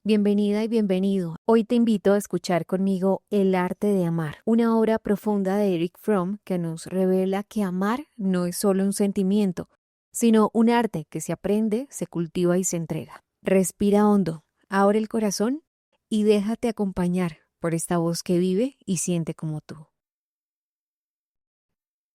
Bienvenida y bienvenido. Hoy te invito a escuchar conmigo El arte de amar, una obra profunda de Eric Fromm que nos revela que amar no es solo un sentimiento, sino un arte que se aprende, se cultiva y se entrega. Respira hondo, abre el corazón y déjate acompañar por esta voz que vive y siente como tú.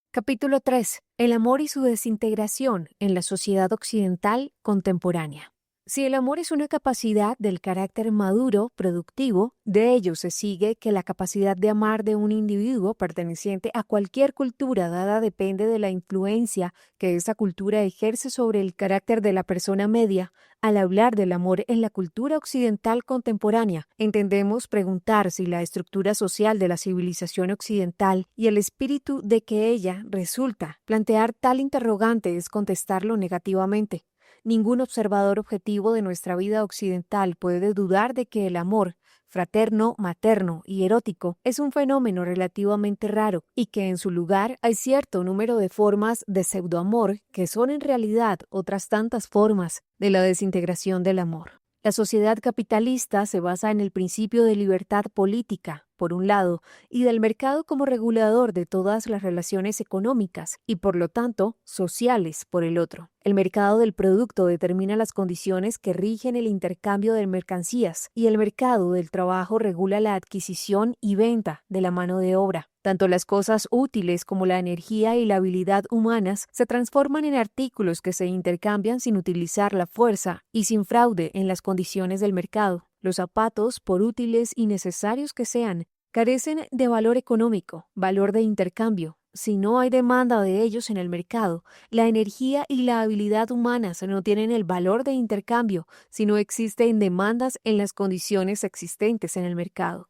Capítulo 3. El amor y su desintegración en la sociedad occidental contemporánea. Si el amor es una capacidad del carácter maduro, productivo, de ello se sigue que la capacidad de amar de un individuo perteneciente a cualquier cultura dada depende de la influencia que esa cultura ejerce sobre el carácter de la persona media. Al hablar del amor en la cultura occidental contemporánea, entendemos preguntar si la estructura social de la civilización occidental y el espíritu de que ella resulta. Plantear tal interrogante es contestarlo negativamente. Ningún observador objetivo de nuestra vida occidental puede dudar de que el amor, fraterno, materno y erótico, es un fenómeno relativamente raro y que en su lugar hay cierto número de formas de pseudoamor que son en realidad otras tantas formas de la desintegración del amor. La sociedad capitalista se basa en el principio de libertad política, por un lado, y del mercado como regulador de todas las relaciones económicas y, por lo tanto, sociales, por el otro. El mercado del producto determina las condiciones que rigen el intercambio de mercancías y el mercado del trabajo regula la adquisición y venta de la mano de obra. Tanto las cosas útiles como la energía y la habilidad humanas se transforman en artículos que se intercambian sin utilizar la fuerza y sin fraude en las condiciones del mercado. Los zapatos, por útiles y necesarios que sean, carecen de valor económico, valor de intercambio. Si no hay demanda de ellos en el mercado, la energía y la habilidad humanas no tienen el valor de intercambio si no existen demandas en las condiciones existentes en el mercado.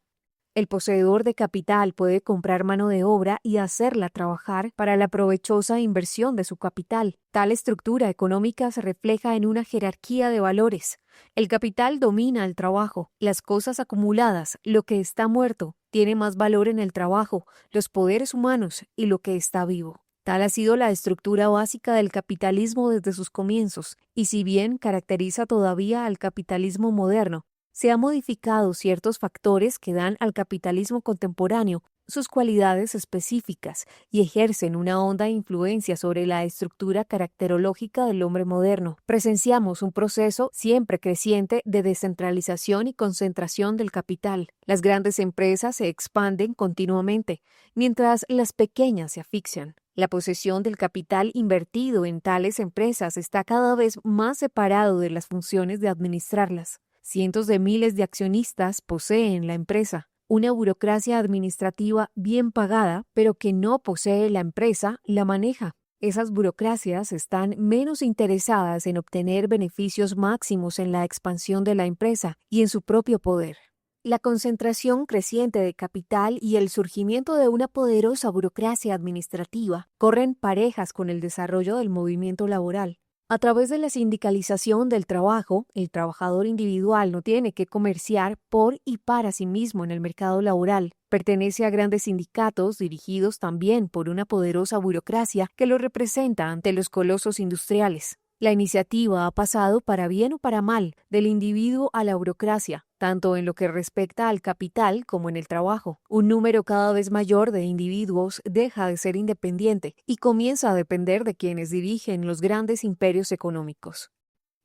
El poseedor de capital puede comprar mano de obra y hacerla trabajar para la provechosa inversión de su capital. Tal estructura económica se refleja en una jerarquía de valores. El capital domina el trabajo, las cosas acumuladas, lo que está muerto, tiene más valor en el trabajo, los poderes humanos y lo que está vivo. Tal ha sido la estructura básica del capitalismo desde sus comienzos, y si bien caracteriza todavía al capitalismo moderno, se han modificado ciertos factores que dan al capitalismo contemporáneo sus cualidades específicas y ejercen una honda influencia sobre la estructura caracterológica del hombre moderno. Presenciamos un proceso siempre creciente de descentralización y concentración del capital. Las grandes empresas se expanden continuamente, mientras las pequeñas se asfixian. La posesión del capital invertido en tales empresas está cada vez más separado de las funciones de administrarlas. Cientos de miles de accionistas poseen la empresa. Una burocracia administrativa bien pagada, pero que no posee la empresa, la maneja. Esas burocracias están menos interesadas en obtener beneficios máximos en la expansión de la empresa y en su propio poder. La concentración creciente de capital y el surgimiento de una poderosa burocracia administrativa corren parejas con el desarrollo del movimiento laboral. A través de la sindicalización del trabajo, el trabajador individual no tiene que comerciar por y para sí mismo en el mercado laboral. Pertenece a grandes sindicatos dirigidos también por una poderosa burocracia que lo representa ante los colosos industriales. La iniciativa ha pasado, para bien o para mal, del individuo a la burocracia, tanto en lo que respecta al capital como en el trabajo. Un número cada vez mayor de individuos deja de ser independiente y comienza a depender de quienes dirigen los grandes imperios económicos.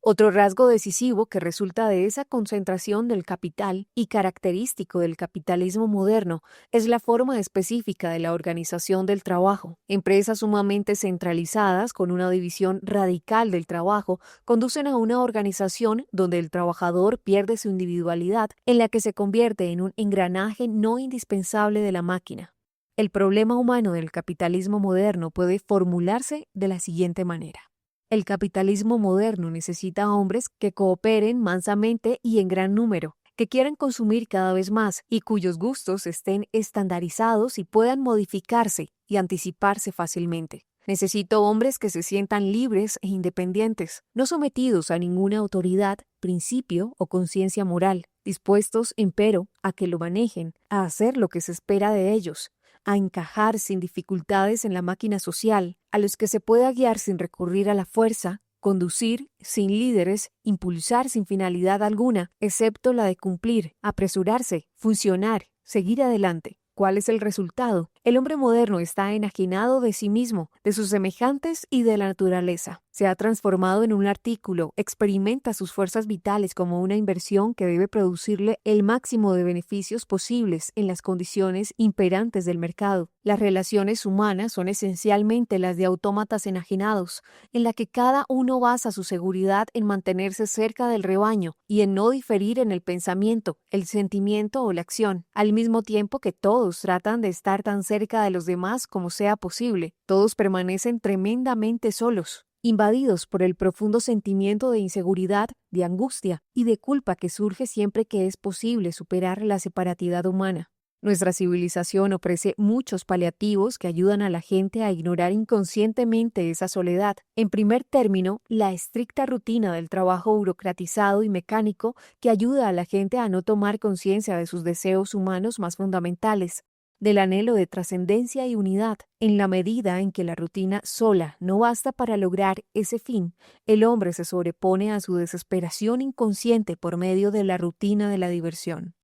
Otro rasgo decisivo que resulta de esa concentración del capital y característico del capitalismo moderno es la forma específica de la organización del trabajo. Empresas sumamente centralizadas con una división radical del trabajo conducen a una organización donde el trabajador pierde su individualidad, en la que se convierte en un engranaje no indispensable de la máquina. El problema humano del capitalismo moderno puede formularse de la siguiente manera. El capitalismo moderno necesita hombres que cooperen mansamente y en gran número, que quieran consumir cada vez más y cuyos gustos estén estandarizados y puedan modificarse y anticiparse fácilmente. Necesito hombres que se sientan libres e independientes, no sometidos a ninguna autoridad, principio o conciencia moral, dispuestos, empero, a que lo manejen, a hacer lo que se espera de ellos, a encajar sin dificultades en la máquina social, a los que se pueda guiar sin recurrir a la fuerza, conducir sin líderes, impulsar sin finalidad alguna, excepto la de cumplir, apresurarse, funcionar, seguir adelante. ¿Cuál es el resultado? El hombre moderno está enajenado de sí mismo, de sus semejantes y de la naturaleza. Se ha transformado en un artículo, experimenta sus fuerzas vitales como una inversión que debe producirle el máximo de beneficios posibles en las condiciones imperantes del mercado. Las relaciones humanas son esencialmente las de autómatas enajenados, en la que cada uno basa su seguridad en mantenerse cerca del rebaño y en no diferir en el pensamiento, el sentimiento o la acción, al mismo tiempo que todos tratan de estar tan cerca de los demás como sea posible. Todos permanecen tremendamente solos, invadidos por el profundo sentimiento de inseguridad, de angustia y de culpa que surge siempre que es posible superar la separatidad humana. Nuestra civilización ofrece muchos paliativos que ayudan a la gente a ignorar inconscientemente esa soledad. En primer término, la estricta rutina del trabajo burocratizado y mecánico que ayuda a la gente a no tomar conciencia de sus deseos humanos más fundamentales, del anhelo de trascendencia y unidad. En la medida en que la rutina sola no basta para lograr ese fin, el hombre se sobrepone a su desesperación inconsciente por medio de la rutina de la diversión.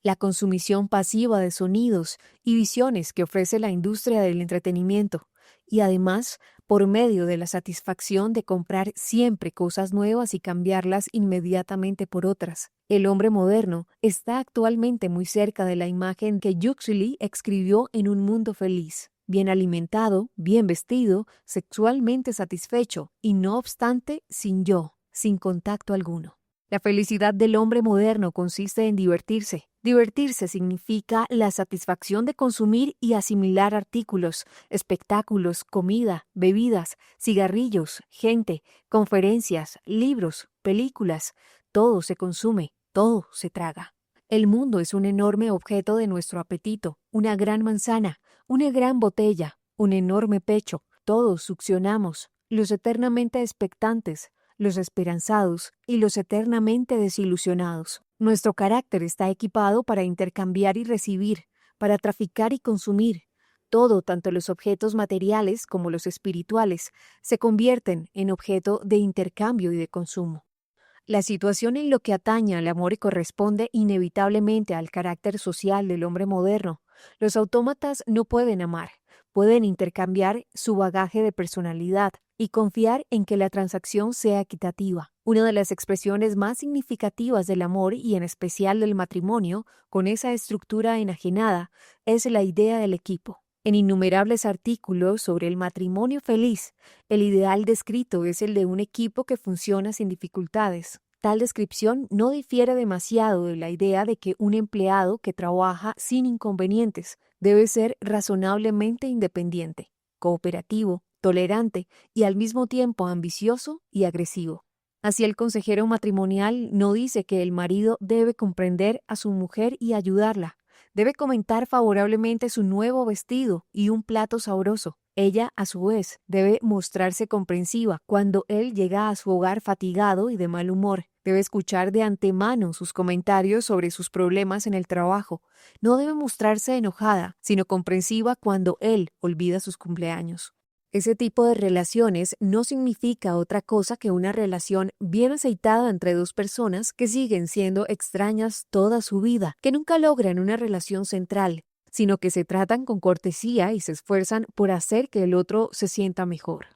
La consumición pasiva de sonidos y visiones que ofrece la industria del entretenimiento, y además por medio de la satisfacción de comprar siempre cosas nuevas y cambiarlas inmediatamente por otras. El hombre moderno está actualmente muy cerca de la imagen que Huxley escribió en Un mundo feliz, bien alimentado, bien vestido, sexualmente satisfecho y no obstante sin yo, sin contacto alguno. La felicidad del hombre moderno consiste en divertirse. Divertirse significa la satisfacción de consumir y asimilar artículos, espectáculos, comida, bebidas, cigarrillos, gente, conferencias, libros, películas. Todo se consume, todo se traga. El mundo es un enorme objeto de nuestro apetito, una gran manzana, una gran botella, un enorme pecho. Todos succionamos, los eternamente expectantes, los esperanzados y los eternamente desilusionados. Nuestro carácter está equipado para intercambiar y recibir, para traficar y consumir. Todo, tanto los objetos materiales como los espirituales, se convierten en objeto de intercambio y de consumo. La situación en lo que atañe al amor corresponde inevitablemente al carácter social del hombre moderno. Los autómatas no pueden amar, pueden intercambiar su bagaje de personalidad y confiar en que la transacción sea equitativa. Una de las expresiones más significativas del amor y en especial del matrimonio, con esa estructura enajenada, es la idea del equipo. En innumerables artículos sobre el matrimonio feliz, el ideal descrito es el de un equipo que funciona sin dificultades. Tal descripción no difiere demasiado de la idea de que un empleado que trabaja sin inconvenientes debe ser razonablemente independiente, cooperativo, tolerante y al mismo tiempo ambicioso y agresivo. Así el consejero matrimonial no dice que el marido debe comprender a su mujer y ayudarla. Debe comentar favorablemente su nuevo vestido y un plato sabroso. Ella, a su vez, debe mostrarse comprensiva cuando él llega a su hogar fatigado y de mal humor. Debe escuchar de antemano sus comentarios sobre sus problemas en el trabajo. No debe mostrarse enojada, sino comprensiva cuando él olvida sus cumpleaños. Ese tipo de relaciones no significa otra cosa que una relación bien aceitada entre dos personas que siguen siendo extrañas toda su vida, que nunca logran una relación central, sino que se tratan con cortesía y se esfuerzan por hacer que el otro se sienta mejor.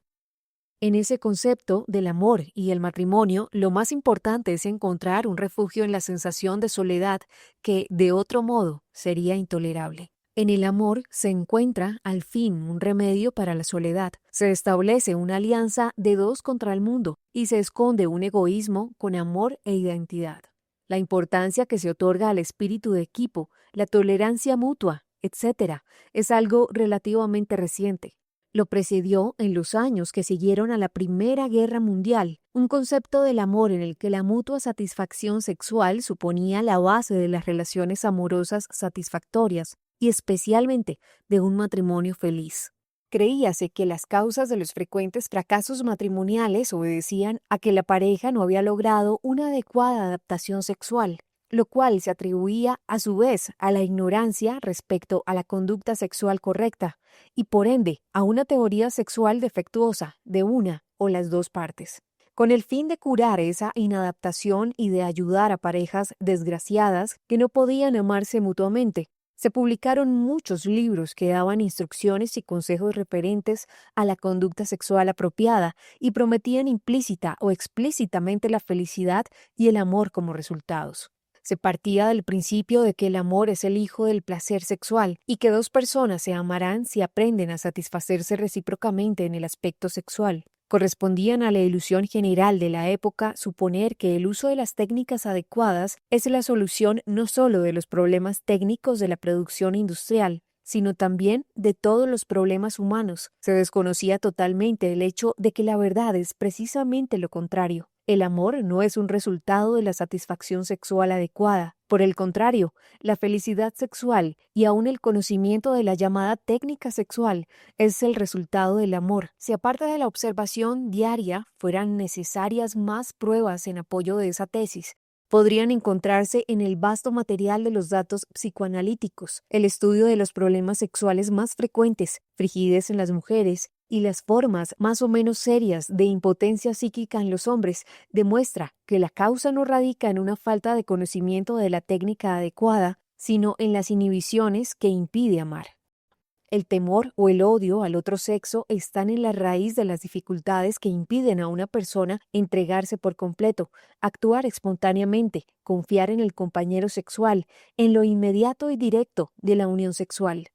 En ese concepto del amor y el matrimonio, lo más importante es encontrar un refugio en la sensación de soledad que, de otro modo, sería intolerable. En el amor se encuentra, al fin, un remedio para la soledad. Se establece una alianza de dos contra el mundo y se esconde un egoísmo con amor e identidad. La importancia que se otorga al espíritu de equipo, la tolerancia mutua, etc., es algo relativamente reciente. Lo precedió en los años que siguieron a la Primera Guerra Mundial, un concepto del amor en el que la mutua satisfacción sexual suponía la base de las relaciones amorosas satisfactorias y especialmente de un matrimonio feliz. Creíase que las causas de los frecuentes fracasos matrimoniales obedecían a que la pareja no había logrado una adecuada adaptación sexual. lo cual se atribuía a su vez a la ignorancia respecto a la conducta sexual correcta y por ende a una teoría sexual defectuosa de una o las dos partes. Con el fin de curar esa inadaptación y de ayudar a parejas desgraciadas que no podían amarse mutuamente, se publicaron muchos libros que daban instrucciones y consejos referentes a la conducta sexual apropiada y prometían implícita o explícitamente la felicidad y el amor como resultados. Se partía del principio de que el amor es el hijo del placer sexual y que dos personas se amarán si aprenden a satisfacerse recíprocamente en el aspecto sexual. Correspondían a la ilusión general de la época suponer que el uso de las técnicas adecuadas es la solución no solo de los problemas técnicos de la producción industrial, sino también de todos los problemas humanos. Se desconocía totalmente el hecho de que la verdad es precisamente lo contrario. El amor no es un resultado de la satisfacción sexual adecuada. Por el contrario, la felicidad sexual y aún el conocimiento de la llamada técnica sexual es el resultado del amor. Si aparte de la observación diaria fueran necesarias más pruebas en apoyo de esa tesis, podrían encontrarse en el vasto material de los datos psicoanalíticos, el estudio de los problemas sexuales más frecuentes, frigidez en las mujeres, y las formas más o menos serias de impotencia psíquica en los hombres, demuestra que la causa no radica en una falta de conocimiento de la técnica adecuada, sino en las inhibiciones que impide amar. El temor o el odio al otro sexo están en la raíz de las dificultades que impiden a una persona entregarse por completo, actuar espontáneamente, confiar en el compañero sexual, en lo inmediato y directo de la unión sexual.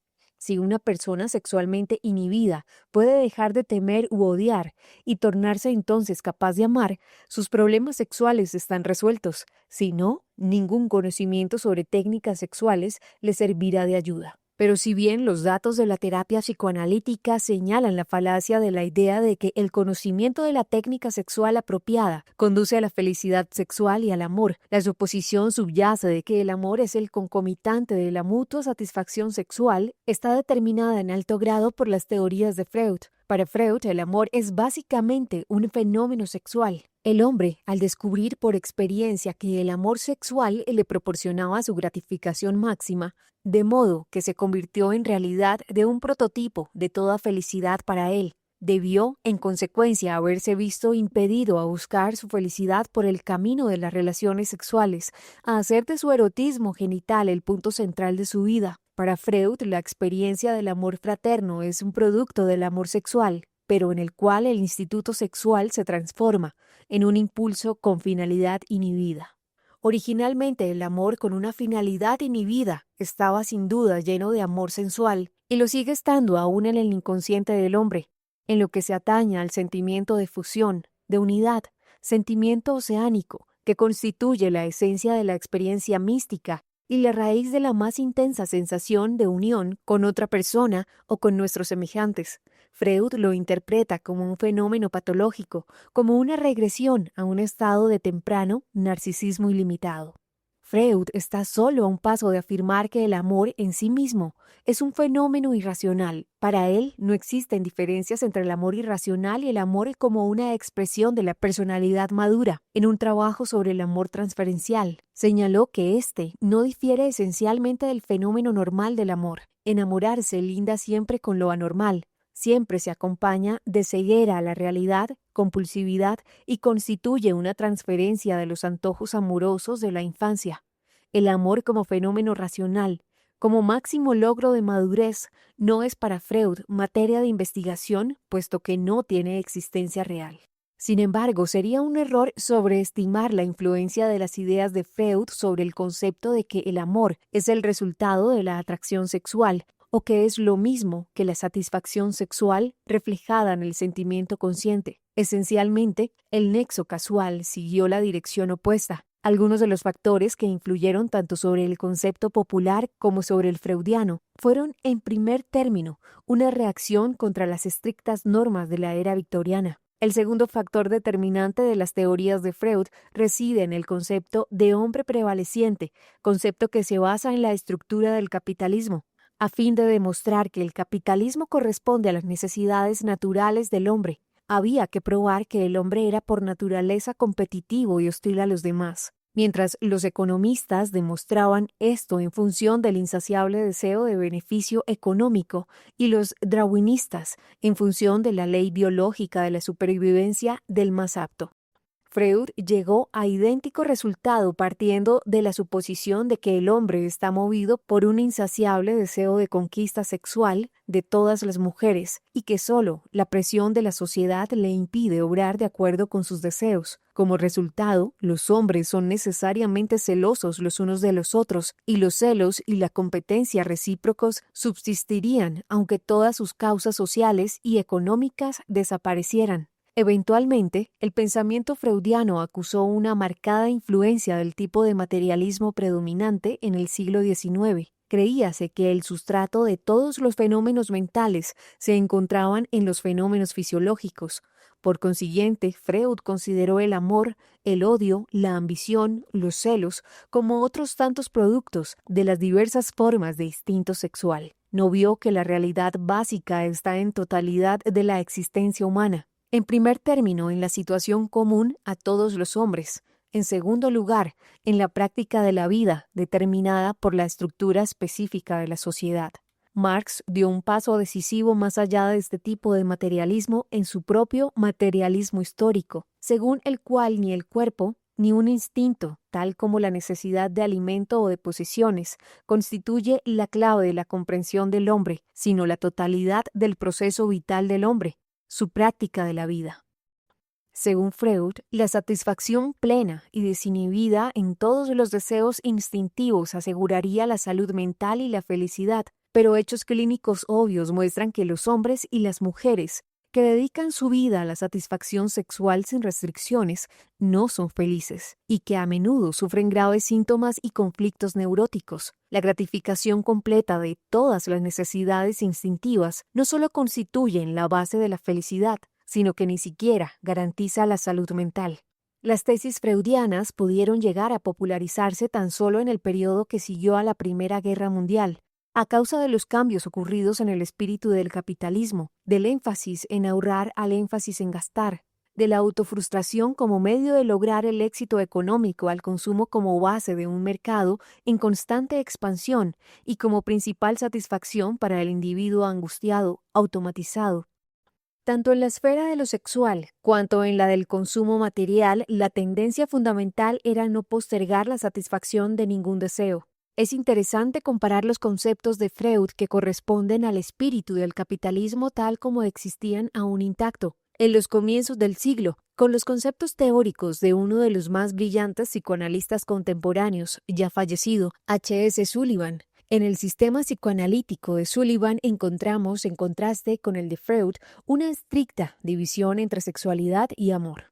Si una persona sexualmente inhibida puede dejar de temer u odiar y tornarse entonces capaz de amar, sus problemas sexuales están resueltos. Si no, ningún conocimiento sobre técnicas sexuales le servirá de ayuda. Pero si bien los datos de la terapia psicoanalítica señalan la falacia de la idea de que el conocimiento de la técnica sexual apropiada conduce a la felicidad sexual y al amor, la suposición subyace de que el amor es el concomitante de la mutua satisfacción sexual está determinada en alto grado por las teorías de Freud. Para Freud, el amor es básicamente un fenómeno sexual. El hombre, al descubrir por experiencia que el amor sexual le proporcionaba su gratificación máxima, de modo que se convirtió en realidad de un prototipo de toda felicidad para él, debió, en consecuencia, haberse visto impedido a buscar su felicidad por el camino de las relaciones sexuales, a hacer de su erotismo genital el punto central de su vida. Para Freud, la experiencia del amor fraterno es un producto del amor sexual, pero en el cual el instituto sexual se transforma en un impulso con finalidad inhibida. Originalmente el amor con una finalidad inhibida estaba sin duda lleno de amor sensual y lo sigue estando aún en el inconsciente del hombre, en lo que se atañe al sentimiento de fusión, de unidad, sentimiento oceánico que constituye la esencia de la experiencia mística y la raíz de la más intensa sensación de unión con otra persona o con nuestros semejantes. Freud lo interpreta como un fenómeno patológico, como una regresión a un estado de temprano narcisismo ilimitado. Freud está solo a un paso de afirmar que el amor en sí mismo es un fenómeno irracional. Para él no existen diferencias entre el amor irracional y el amor como una expresión de la personalidad madura. En un trabajo sobre el amor transferencial, señaló que éste no difiere esencialmente del fenómeno normal del amor. Enamorarse linda siempre con lo anormal. Siempre se acompaña de ceguera a la realidad, compulsividad y constituye una transferencia de los antojos amorosos de la infancia. El amor como fenómeno racional, como máximo logro de madurez, no es para Freud materia de investigación, puesto que no tiene existencia real. Sin embargo, sería un error sobreestimar la influencia de las ideas de Freud sobre el concepto de que el amor es el resultado de la atracción sexual, o que es lo mismo que la satisfacción sexual reflejada en el sentimiento consciente. Esencialmente, el nexo casual siguió la dirección opuesta. Algunos de los factores que influyeron tanto sobre el concepto popular como sobre el freudiano fueron, en primer término, una reacción contra las estrictas normas de la era victoriana. El segundo factor determinante de las teorías de Freud reside en el concepto de hombre prevaleciente, concepto que se basa en la estructura del capitalismo. A fin de demostrar que el capitalismo corresponde a las necesidades naturales del hombre, había que probar que el hombre era por naturaleza competitivo y hostil a los demás. mientras los economistas demostraban esto en función del insaciable deseo de beneficio económico y los darwinistas en función de la ley biológica de la supervivencia del más apto. Freud llegó a idéntico resultado partiendo de la suposición de que el hombre está movido por un insaciable deseo de conquista sexual de todas las mujeres y que solo la presión de la sociedad le impide obrar de acuerdo con sus deseos. Como resultado, los hombres son necesariamente celosos los unos de los otros y los celos y la competencia recíprocos subsistirían aunque todas sus causas sociales y económicas desaparecieran. Eventualmente, el pensamiento freudiano acusó una marcada influencia del tipo de materialismo predominante en el siglo XIX. Creíase que el sustrato de todos los fenómenos mentales se encontraban en los fenómenos fisiológicos. Por consiguiente, Freud consideró el amor, el odio, la ambición, los celos como otros tantos productos de las diversas formas de instinto sexual. No vio que la realidad básica está en totalidad de la existencia humana. En primer término, en la situación común a todos los hombres. En segundo lugar, en la práctica de la vida determinada por la estructura específica de la sociedad. Marx dio un paso decisivo más allá de este tipo de materialismo en su propio materialismo histórico, según el cual ni el cuerpo, ni un instinto, tal como la necesidad de alimento o de posesiones, constituye la clave de la comprensión del hombre, sino la totalidad del proceso vital del hombre, su práctica de la vida. Según Freud, la satisfacción plena y desinhibida en todos los deseos instintivos aseguraría la salud mental y la felicidad, pero hechos clínicos obvios muestran que los hombres y las mujeres que dedican su vida a la satisfacción sexual sin restricciones no son felices y que a menudo sufren graves síntomas y conflictos neuróticos. La gratificación completa de todas las necesidades instintivas no solo constituyen la base de la felicidad, sino que ni siquiera garantiza la salud mental. Las tesis freudianas pudieron llegar a popularizarse tan solo en el periodo que siguió a la Primera Guerra Mundial, a causa de los cambios ocurridos en el espíritu del capitalismo, del énfasis en ahorrar al énfasis en gastar, de la autofrustración como medio de lograr el éxito económico al consumo como base de un mercado en constante expansión y como principal satisfacción para el individuo angustiado, automatizado. Tanto en la esfera de lo sexual cuanto en la del consumo material, la tendencia fundamental era no postergar la satisfacción de ningún deseo. Es interesante comparar los conceptos de Freud que corresponden al espíritu del capitalismo tal como existían aún intacto en los comienzos del siglo, con los conceptos teóricos de uno de los más brillantes psicoanalistas contemporáneos, ya fallecido, H.S. Sullivan. En el sistema psicoanalítico de Sullivan encontramos, en contraste con el de Freud, una estricta división entre sexualidad y amor.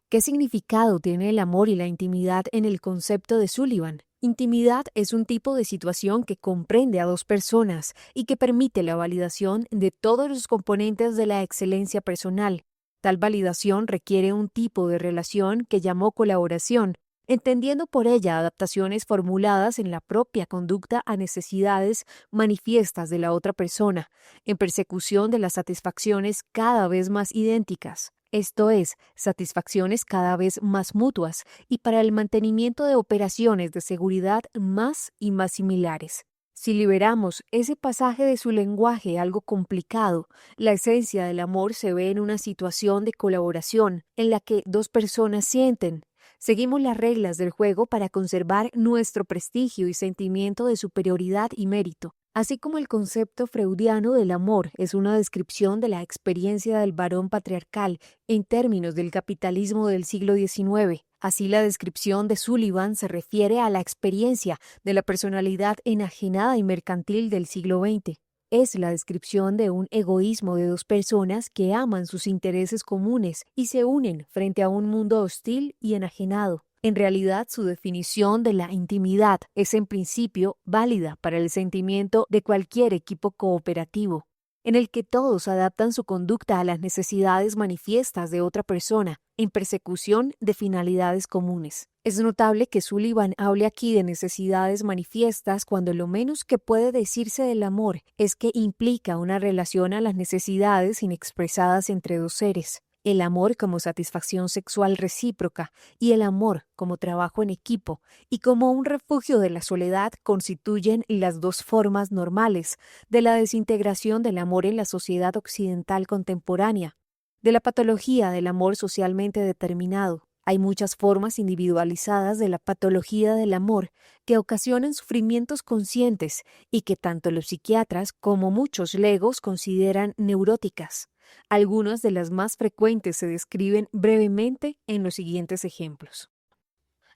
¿Qué significado tiene el amor y la intimidad en el concepto de Sullivan? Intimidad es un tipo de situación que comprende a dos personas y que permite la validación de todos los componentes de la excelencia personal. Tal validación requiere un tipo de relación que llamó colaboración, entendiendo por ella adaptaciones formuladas en la propia conducta a necesidades manifiestas de la otra persona, en persecución de las satisfacciones cada vez más idénticas. Esto es, satisfacciones cada vez más mutuas y para el mantenimiento de operaciones de seguridad más y más similares. Si liberamos ese pasaje de su lenguaje algo complicado, la esencia del amor se ve en una situación de colaboración en la que dos personas sienten. Seguimos las reglas del juego para conservar nuestro prestigio y sentimiento de superioridad y mérito. Así como el concepto freudiano del amor es una descripción de la experiencia del varón patriarcal en términos del capitalismo del siglo XIX, así la descripción de Sullivan se refiere a la experiencia de la personalidad enajenada y mercantil del siglo XX. Es la descripción de un egoísmo de dos personas que aman sus intereses comunes y se unen frente a un mundo hostil y enajenado. En realidad, su definición de la intimidad es en principio válida para el sentimiento de cualquier equipo cooperativo, en el que todos adaptan su conducta a las necesidades manifiestas de otra persona, en persecución de finalidades comunes. Es notable que Sullivan hable aquí de necesidades manifiestas cuando lo menos que puede decirse del amor es que implica una relación a las necesidades inexpresadas entre dos seres. el amor como satisfacción sexual recíproca y el amor como trabajo en equipo y como un refugio de la soledad constituyen las dos formas normales de la desintegración del amor en la sociedad occidental contemporánea, de la patología del amor socialmente determinado. Hay muchas formas individualizadas de la patología del amor que ocasionan sufrimientos conscientes y que tanto los psiquiatras como muchos legos consideran neuróticas. Algunas de las más frecuentes se describen brevemente en los siguientes ejemplos.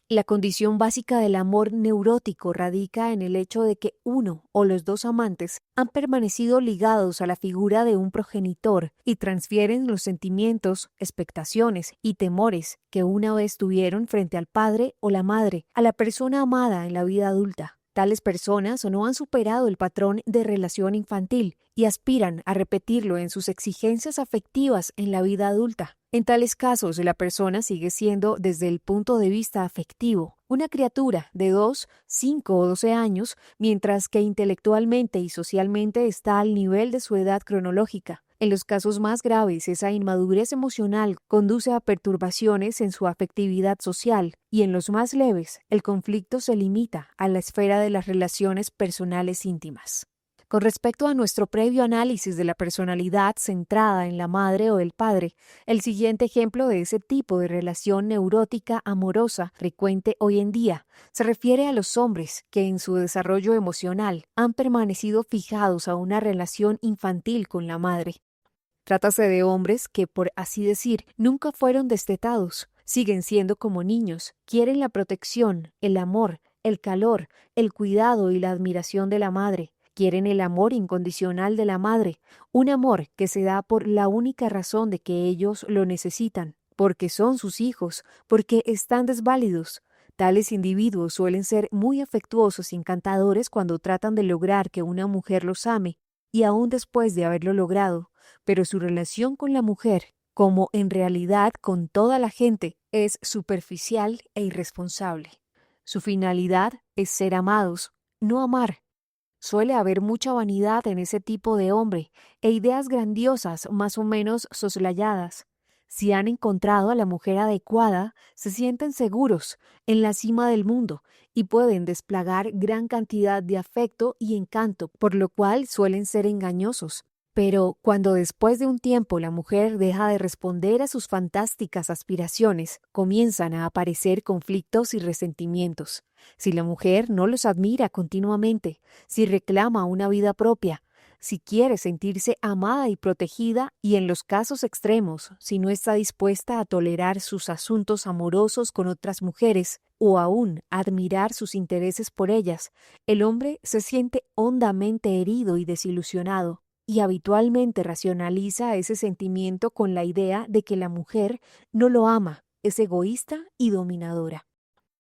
La condición básica del amor neurótico radica en el hecho de que uno o los dos amantes han permanecido ligados a la figura de un progenitor y transfieren los sentimientos, expectaciones y temores que una vez tuvieron frente al padre o la madre a la persona amada en la vida adulta. Tales personas no han superado el patrón de relación infantil y aspiran a repetirlo en sus exigencias afectivas en la vida adulta. En tales casos, la persona sigue siendo, desde el punto de vista afectivo, una criatura de 2, 5 o 12 años, mientras que intelectualmente y socialmente está al nivel de su edad cronológica. En los casos más graves, esa inmadurez emocional conduce a perturbaciones en su afectividad social, y en los más leves, el conflicto se limita a la esfera de las relaciones personales íntimas. Con respecto a nuestro previo análisis de la personalidad centrada en la madre o el padre, el siguiente ejemplo de ese tipo de relación neurótica amorosa frecuente hoy en día se refiere a los hombres que en su desarrollo emocional han permanecido fijados a una relación infantil con la madre. Trátase de hombres que, por así decir, nunca fueron destetados, siguen siendo como niños, quieren la protección, el amor, el calor, el cuidado y la admiración de la madre. Quieren el amor incondicional de la madre, un amor que se da por la única razón de que ellos lo necesitan, porque son sus hijos, porque están desválidos. Tales individuos suelen ser muy afectuosos y encantadores cuando tratan de lograr que una mujer los ame, y aún después de haberlo logrado, pero su relación con la mujer, como en realidad con toda la gente, es superficial e irresponsable. Su finalidad es ser amados, no amar. Suele haber mucha vanidad en ese tipo de hombre e ideas grandiosas más o menos soslayadas. Si han encontrado a la mujer adecuada, se sienten seguros, en la cima del mundo, y pueden desplegar gran cantidad de afecto y encanto, por lo cual suelen ser engañosos. Pero cuando después de un tiempo la mujer deja de responder a sus fantásticas aspiraciones, comienzan a aparecer conflictos y resentimientos. Si la mujer no los admira continuamente, si reclama una vida propia, si quiere sentirse amada y protegida, y en los casos extremos, si no está dispuesta a tolerar sus asuntos amorosos con otras mujeres, o aún a admirar sus intereses por ellas, el hombre se siente hondamente herido y desilusionado, y habitualmente racionaliza ese sentimiento con la idea de que la mujer no lo ama, es egoísta y dominadora.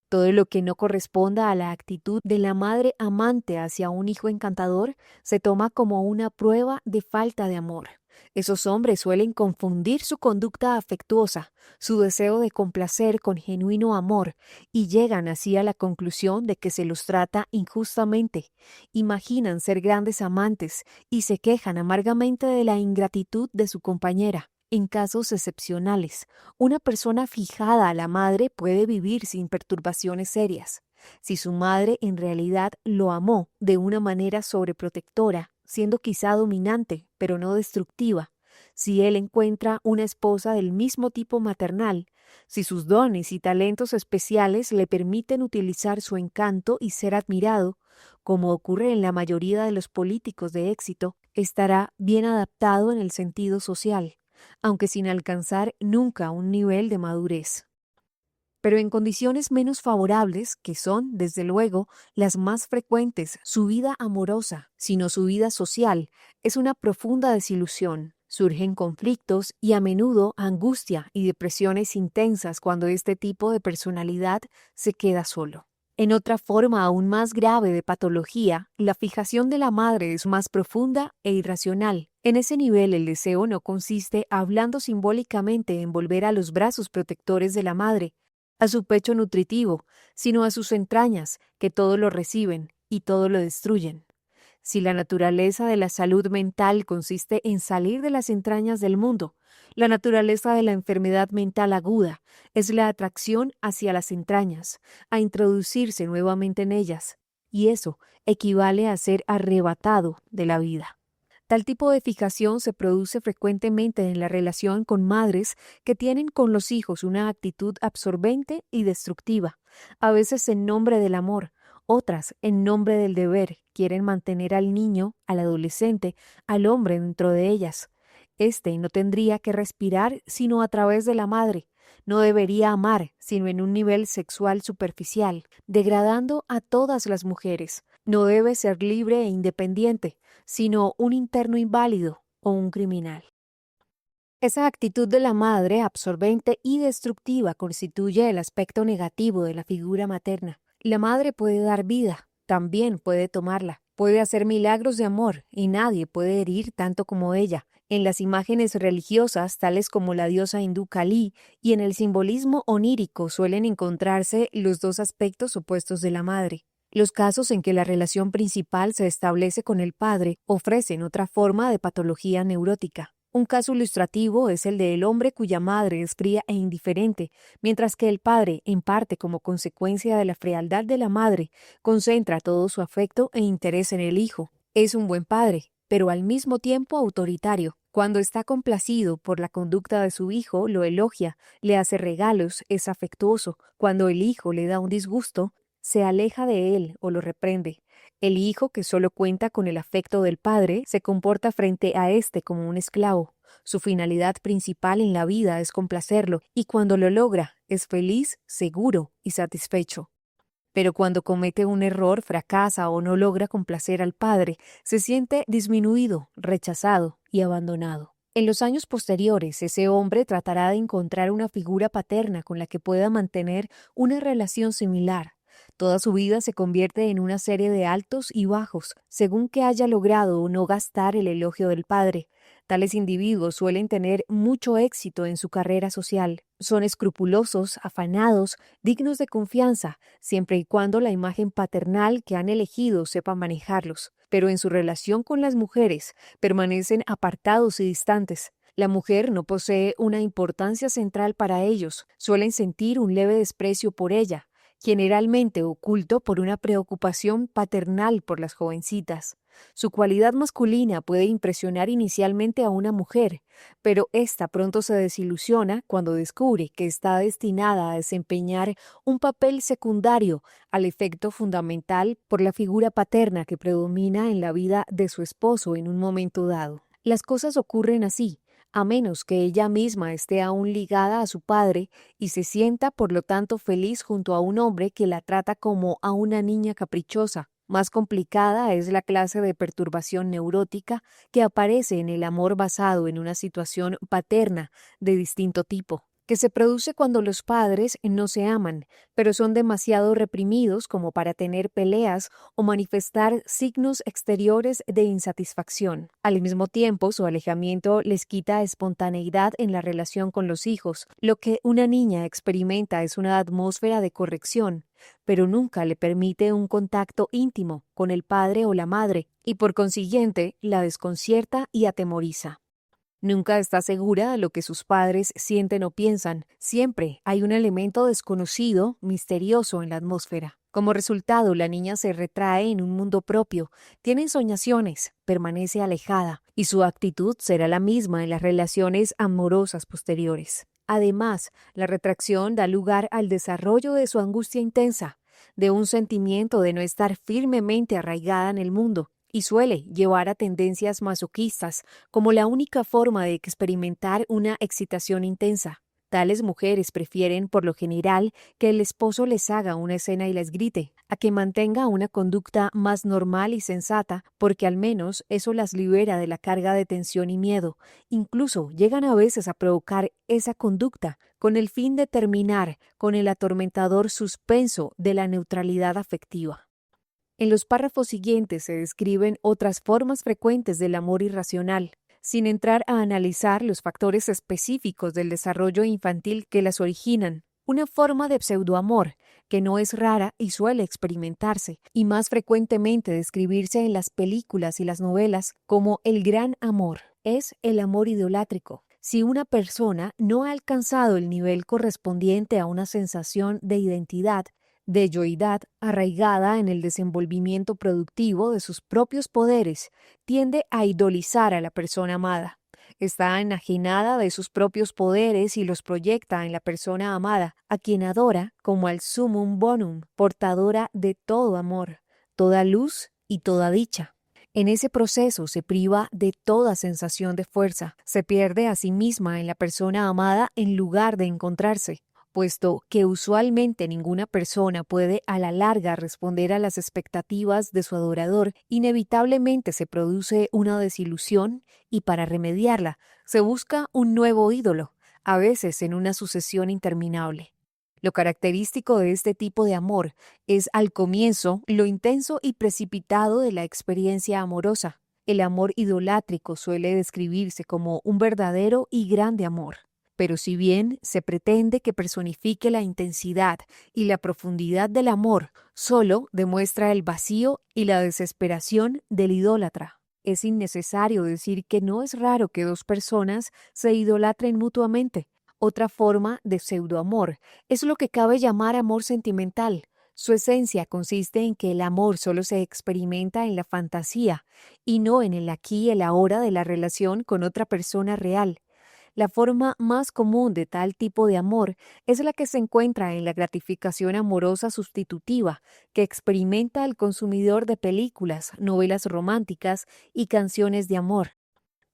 Todo lo que no corresponda a la actitud de la madre amante hacia un hijo encantador se toma como una prueba de falta de amor. Esos hombres suelen confundir su conducta afectuosa, su deseo de complacer con genuino amor, y llegan así a la conclusión de que se los trata injustamente. Imaginan ser grandes amantes y se quejan amargamente de la ingratitud de su compañera. En casos excepcionales, una persona fijada a la madre puede vivir sin perturbaciones serias. Si su madre en realidad lo amó de una manera sobreprotectora, siendo quizá dominante, pero no destructiva, si él encuentra una esposa del mismo tipo maternal, si sus dones y talentos especiales le permiten utilizar su encanto y ser admirado, como ocurre en la mayoría de los políticos de éxito, estará bien adaptado en el sentido social, aunque sin alcanzar nunca un nivel de madurez. Pero en condiciones menos favorables, que son, desde luego, las más frecuentes, su vida amorosa, sino su vida social, es una profunda desilusión. Surgen conflictos y a menudo angustia y depresiones intensas cuando este tipo de personalidad se queda solo. En otra forma aún más grave de patología, la fijación de la madre es más profunda e irracional. En ese nivel el deseo no consiste, hablando simbólicamente, en volver a los brazos protectores de la madre, a su pecho nutritivo, sino a sus entrañas, que todo lo reciben y todo lo destruyen. Si la naturaleza de la salud mental consiste en salir de las entrañas del mundo, La naturaleza de la enfermedad mental aguda es la atracción hacia las entrañas, a introducirse nuevamente en ellas, y eso equivale a ser arrebatado de la vida. Tal tipo de fijación se produce frecuentemente en la relación con madres que tienen con los hijos una actitud absorbente y destructiva, a veces en nombre del amor, otras en nombre del deber, quieren mantener al niño, al adolescente, al hombre dentro de ellas. Este no tendría que respirar sino a través de la madre, no debería amar sino en un nivel sexual superficial, degradando a todas las mujeres, no debe ser libre e independiente, sino un interno inválido o un criminal. Esa actitud de la madre, absorbente y destructiva, constituye el aspecto negativo de la figura materna. La madre puede dar vida, también puede tomarla, puede hacer milagros de amor y nadie puede herir tanto como ella. En las imágenes religiosas, tales como la diosa hindú Kali, y en el simbolismo onírico suelen encontrarse los dos aspectos opuestos de la madre. Los casos en que la relación principal se establece con el padre ofrecen otra forma de patología neurótica. Un caso ilustrativo es el del hombre cuya madre es fría e indiferente, mientras que el padre, en parte como consecuencia de la frialdad de la madre, concentra todo su afecto e interés en el hijo. Es un buen padre, pero al mismo tiempo autoritario. Cuando está complacido por la conducta de su hijo, lo elogia, le hace regalos, es afectuoso. Cuando el hijo le da un disgusto, se aleja de él o lo reprende. El hijo, que solo cuenta con el afecto del padre, se comporta frente a éste como un esclavo. Su finalidad principal en la vida es complacerlo, y cuando lo logra, es feliz, seguro y satisfecho. Pero cuando comete un error, fracasa o no logra complacer al padre, se siente disminuido, rechazado y abandonado. En los años posteriores, ese hombre tratará de encontrar una figura paterna con la que pueda mantener una relación similar. Toda su vida se convierte en una serie de altos y bajos, según que haya logrado o no gastar el elogio del padre. Tales individuos suelen tener mucho éxito en su carrera social. Son escrupulosos, afanados, dignos de confianza, siempre y cuando la imagen paternal que han elegido sepa manejarlos. Pero en su relación con las mujeres permanecen apartados y distantes. La mujer no posee una importancia central para ellos, suelen sentir un leve desprecio por ella, generalmente oculto por una preocupación paternal por las jovencitas. Su cualidad masculina puede impresionar inicialmente a una mujer, pero ésta pronto se desilusiona cuando descubre que está destinada a desempeñar un papel secundario al efecto fundamental por la figura paterna que predomina en la vida de su esposo en un momento dado. Las cosas ocurren así, a menos que ella misma esté aún ligada a su padre y se sienta, por lo tanto, feliz junto a un hombre que la trata como a una niña caprichosa. Más complicada es la clase de perturbación neurótica que aparece en el amor basado en una situación paterna de distinto tipo, que se produce cuando los padres no se aman, pero son demasiado reprimidos como para tener peleas o manifestar signos exteriores de insatisfacción. Al mismo tiempo, su alejamiento les quita espontaneidad en la relación con los hijos. Lo que una niña experimenta es una atmósfera de corrección, pero nunca le permite un contacto íntimo con el padre o la madre, y por consiguiente la desconcierta y atemoriza. Nunca está segura de lo que sus padres sienten o piensan. Siempre hay un elemento desconocido, misterioso en la atmósfera. Como resultado, la niña se retrae en un mundo propio, tiene ensoñaciones, permanece alejada, y su actitud será la misma en las relaciones amorosas posteriores. Además, la retracción da lugar al desarrollo de su angustia intensa, de un sentimiento de no estar firmemente arraigada en el mundo, y suele llevar a tendencias masoquistas como la única forma de experimentar una excitación intensa. Tales mujeres prefieren, por lo general, que el esposo les haga una escena y les grite, a que mantenga una conducta más normal y sensata, porque al menos eso las libera de la carga de tensión y miedo. Incluso llegan a veces a provocar esa conducta con el fin de terminar con el atormentador suspenso de la neutralidad afectiva. En los párrafos siguientes se describen otras formas frecuentes del amor irracional, sin entrar a analizar los factores específicos del desarrollo infantil que las originan. Una forma de pseudoamor que no es rara y suele experimentarse, y más frecuentemente describirse en las películas y las novelas como el gran amor, es el amor idolátrico. Si una persona no ha alcanzado el nivel correspondiente a una sensación de identidad, de yoidad arraigada en el desenvolvimiento productivo de sus propios poderes, tiende a idolizar a la persona amada. Está enajenada de sus propios poderes y los proyecta en la persona amada, a quien adora como al sumum bonum, portadora de todo amor, toda luz y toda dicha. En ese proceso se priva de toda sensación de fuerza, se pierde a sí misma en la persona amada en lugar de encontrarse, puesto que usualmente ninguna persona puede a la larga responder a las expectativas de su adorador, inevitablemente se produce una desilusión y para remediarla se busca un nuevo ídolo, a veces en una sucesión interminable. Lo característico de este tipo de amor es al comienzo lo intenso y precipitado de la experiencia amorosa. El amor idolátrico suele describirse como un verdadero y grande amor. Pero si bien se pretende que personifique la intensidad y la profundidad del amor, solo demuestra el vacío y la desesperación del idólatra. Es innecesario decir que no es raro que dos personas se idolatren mutuamente. Otra forma de pseudoamor es lo que cabe llamar amor sentimental. Su esencia consiste en que el amor solo se experimenta en la fantasía y no en el aquí y el ahora de la relación con otra persona real. La forma más común de tal tipo de amor es la que se encuentra en la gratificación amorosa sustitutiva que experimenta el consumidor de películas, novelas románticas y canciones de amor.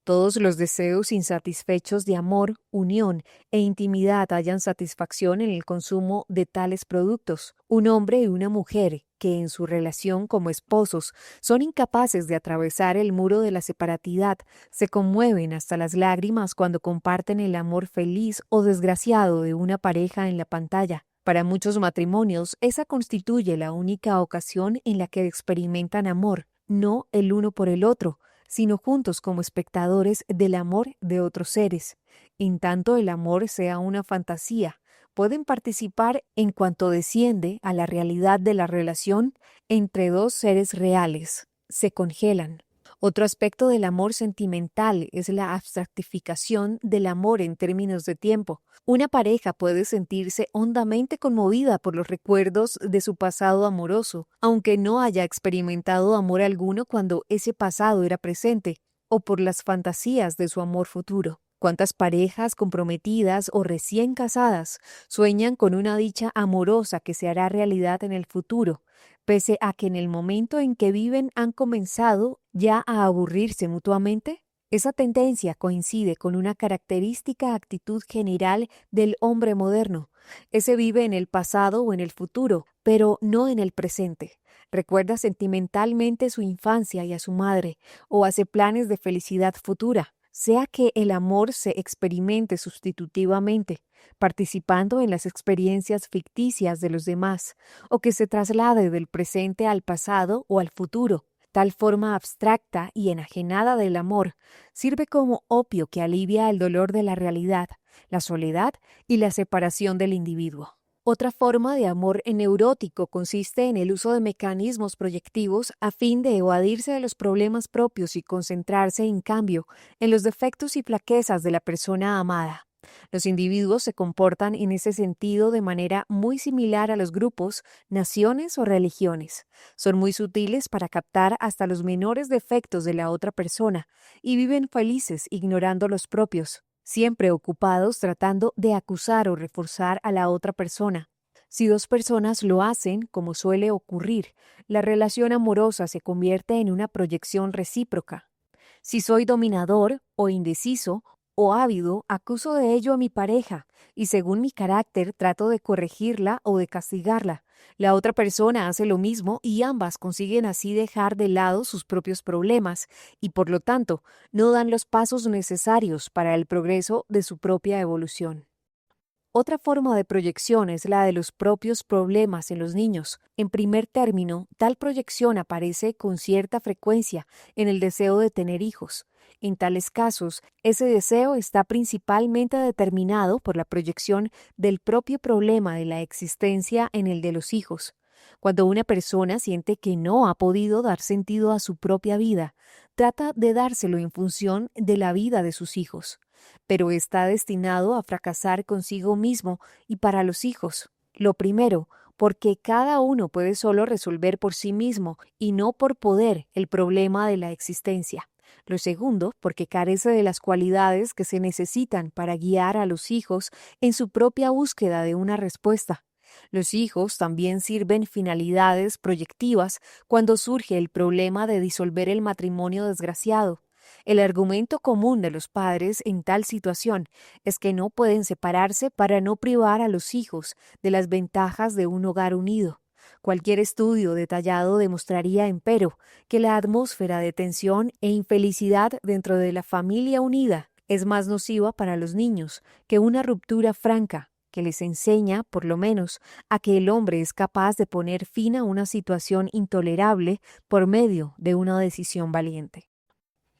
Todos los deseos insatisfechos de amor, unión e intimidad hallan satisfacción en el consumo de tales productos. Un hombre y una mujer que en su relación como esposos son incapaces de atravesar el muro de la separatidad, se conmueven hasta las lágrimas cuando comparten el amor feliz o desgraciado de una pareja en la pantalla. Para muchos matrimonios, esa constituye la única ocasión en la que experimentan amor, no el uno por el otro, sino juntos como espectadores del amor de otros seres. En tanto el amor sea una fantasía, pueden participar en cuanto desciende a la realidad de la relación entre dos seres reales. Se congelan. Otro aspecto del amor sentimental es la abstractificación del amor en términos de tiempo. Una pareja puede sentirse hondamente conmovida por los recuerdos de su pasado amoroso, aunque no haya experimentado amor alguno cuando ese pasado era presente, o por las fantasías de su amor futuro. ¿Cuántas parejas comprometidas o recién casadas sueñan con una dicha amorosa que se hará realidad en el futuro, pese a que en el momento en que viven han comenzado ya a aburrirse mutuamente? Esa tendencia coincide con una característica actitud general del hombre moderno. Ese vive en el pasado o en el futuro, pero no en el presente. Recuerda sentimentalmente su infancia y a su madre, o hace planes de felicidad futura. Sea que el amor se experimente sustitutivamente, participando en las experiencias ficticias de los demás, o que se traslade del presente al pasado o al futuro. Tal forma abstracta y enajenada del amor sirve como opio que alivia el dolor de la realidad, la soledad y la separación del individuo. Otra forma de amor neurótico consiste en el uso de mecanismos proyectivos a fin de evadirse de los problemas propios y concentrarse, en cambio, en los defectos y flaquezas de la persona amada. Los individuos se comportan en ese sentido de manera muy similar a los grupos, naciones o religiones. Son muy sutiles para captar hasta los menores defectos de la otra persona y viven felices ignorando los propios, siempre ocupados tratando de acusar o reforzar a la otra persona. Si dos personas lo hacen, como suele ocurrir, la relación amorosa se convierte en una proyección recíproca. Si soy dominador o indeciso o ávido, acuso de ello a mi pareja y según mi carácter trato de corregirla o de castigarla. La otra persona hace lo mismo y ambas consiguen así dejar de lado sus propios problemas y por lo tanto no dan los pasos necesarios para el progreso de su propia evolución. Otra forma de proyección es la de los propios problemas en los niños. En primer término, tal proyección aparece con cierta frecuencia en el deseo de tener hijos. En tales casos, ese deseo está principalmente determinado por la proyección del propio problema de la existencia en el de los hijos. Cuando una persona siente que no ha podido dar sentido a su propia vida, trata de dárselo en función de la vida de sus hijos, pero está destinado a fracasar consigo mismo y para los hijos. Lo primero, porque cada uno puede solo resolver por sí mismo y no por poder el problema de la existencia. Lo segundo, porque carece de las cualidades que se necesitan para guiar a los hijos en su propia búsqueda de una respuesta. Los hijos también sirven finalidades proyectivas cuando surge el problema de disolver el matrimonio desgraciado. El argumento común de los padres en tal situación es que no pueden separarse para no privar a los hijos de las ventajas de un hogar unido. Cualquier estudio detallado demostraría, empero, que la atmósfera de tensión e infelicidad dentro de la familia unida es más nociva para los niños que una ruptura franca, que les enseña, por lo menos, a que el hombre es capaz de poner fin a una situación intolerable por medio de una decisión valiente.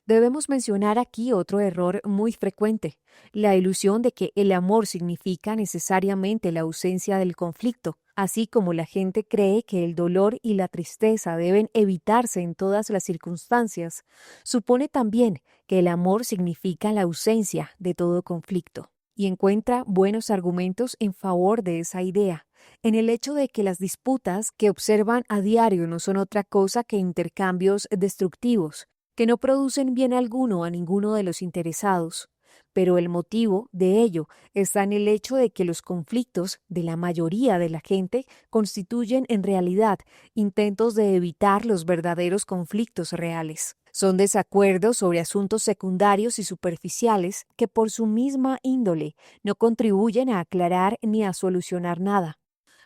Debemos mencionar aquí otro error muy frecuente, la ilusión de que el amor significa necesariamente la ausencia del conflicto, así como la gente cree que el dolor y la tristeza deben evitarse en todas las circunstancias, supone también que el amor significa la ausencia de todo conflicto, y encuentra buenos argumentos en favor de esa idea, en el hecho de que las disputas que observan a diario no son otra cosa que intercambios destructivos, que no producen bien alguno a ninguno de los interesados, pero el motivo de ello está en el hecho de que los conflictos de la mayoría de la gente constituyen en realidad intentos de evitar los verdaderos conflictos reales. Son desacuerdos sobre asuntos secundarios y superficiales que por su misma índole no contribuyen a aclarar ni a solucionar nada.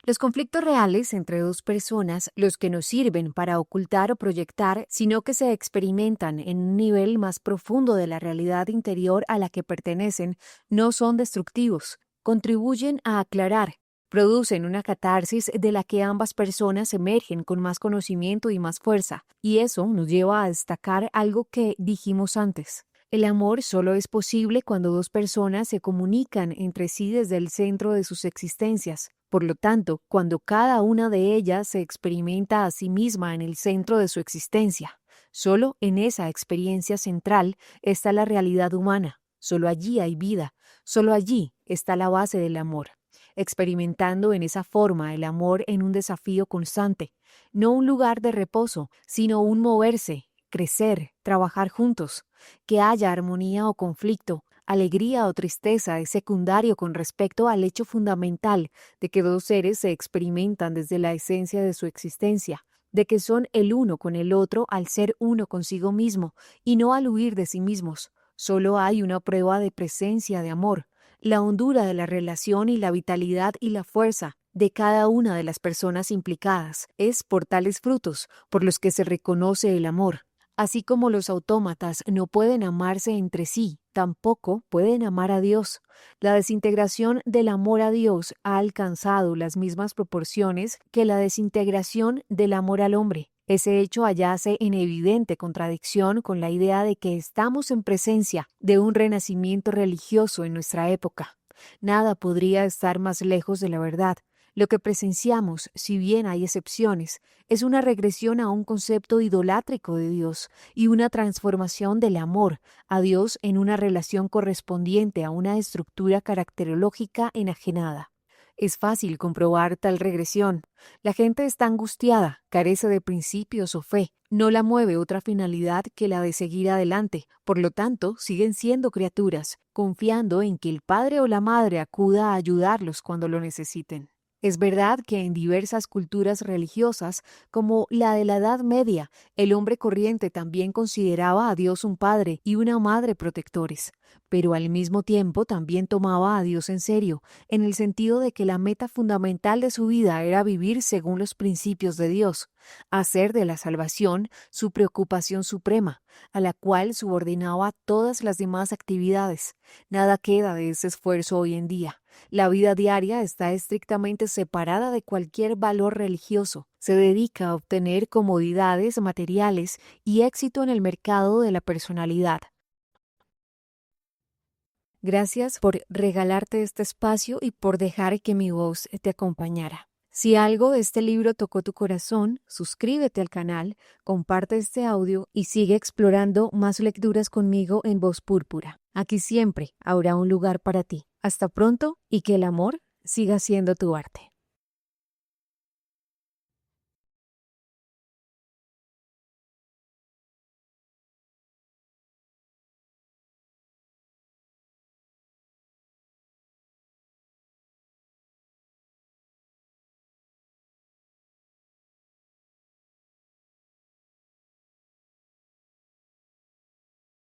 Los conflictos reales entre dos personas, los que no sirven para ocultar o proyectar, sino que se experimentan en un nivel más profundo de la realidad interior a la que pertenecen, no son destructivos, contribuyen a aclarar, producen una catarsis de la que ambas personas emergen con más conocimiento y más fuerza, y eso nos lleva a destacar algo que dijimos antes. El amor solo es posible cuando dos personas se comunican entre sí desde el centro de sus existencias. Por lo tanto, cuando cada una de ellas se experimenta a sí misma en el centro de su existencia, solo en esa experiencia central está la realidad humana, solo allí hay vida, solo allí está la base del amor. Experimentando en esa forma el amor en un desafío constante, no un lugar de reposo, sino un moverse, crecer, trabajar juntos. Que haya armonía o conflicto, alegría o tristeza es secundario con respecto al hecho fundamental de que dos seres se experimentan desde la esencia de su existencia, de que son el uno con el otro al ser uno consigo mismo y no al huir de sí mismos. Solo hay una prueba de presencia de amor, la hondura de la relación y la vitalidad y la fuerza de cada una de las personas implicadas. Es por tales frutos por los que se reconoce el amor. Así como los autómatas no pueden amarse entre sí, tampoco pueden amar a Dios. La desintegración del amor a Dios ha alcanzado las mismas proporciones que la desintegración del amor al hombre. Ese hecho yace en evidente contradicción con la idea de que estamos en presencia de un renacimiento religioso en nuestra época. Nada podría estar más lejos de la verdad. Lo que presenciamos, si bien hay excepciones, es una regresión a un concepto idolátrico de Dios y una transformación del amor a Dios en una relación correspondiente a una estructura caracterológica enajenada. Es fácil comprobar tal regresión. La gente está angustiada, carece de principios o fe, no la mueve otra finalidad que la de seguir adelante. Por lo tanto, siguen siendo criaturas, confiando en que el padre o la madre acuda a ayudarlos cuando lo necesiten. Es verdad que en diversas culturas religiosas, como la de la Edad Media, el hombre corriente también consideraba a Dios un padre y una madre protectores, pero al mismo tiempo también tomaba a Dios en serio, en el sentido de que la meta fundamental de su vida era vivir según los principios de Dios, hacer de la salvación su preocupación suprema, a la cual subordinaba todas las demás actividades. Nada queda de ese esfuerzo hoy en día. La vida diaria está estrictamente separada de cualquier valor religioso. Se dedica a obtener comodidades materiales y éxito en el mercado de la personalidad. Gracias por regalarte este espacio y por dejar que mi voz te acompañara. Si algo de este libro tocó tu corazón, suscríbete al canal, comparte este audio y sigue explorando más lecturas conmigo en Voz Púrpura. Aquí siempre habrá un lugar para ti. Hasta pronto y que el amor siga siendo tu arte.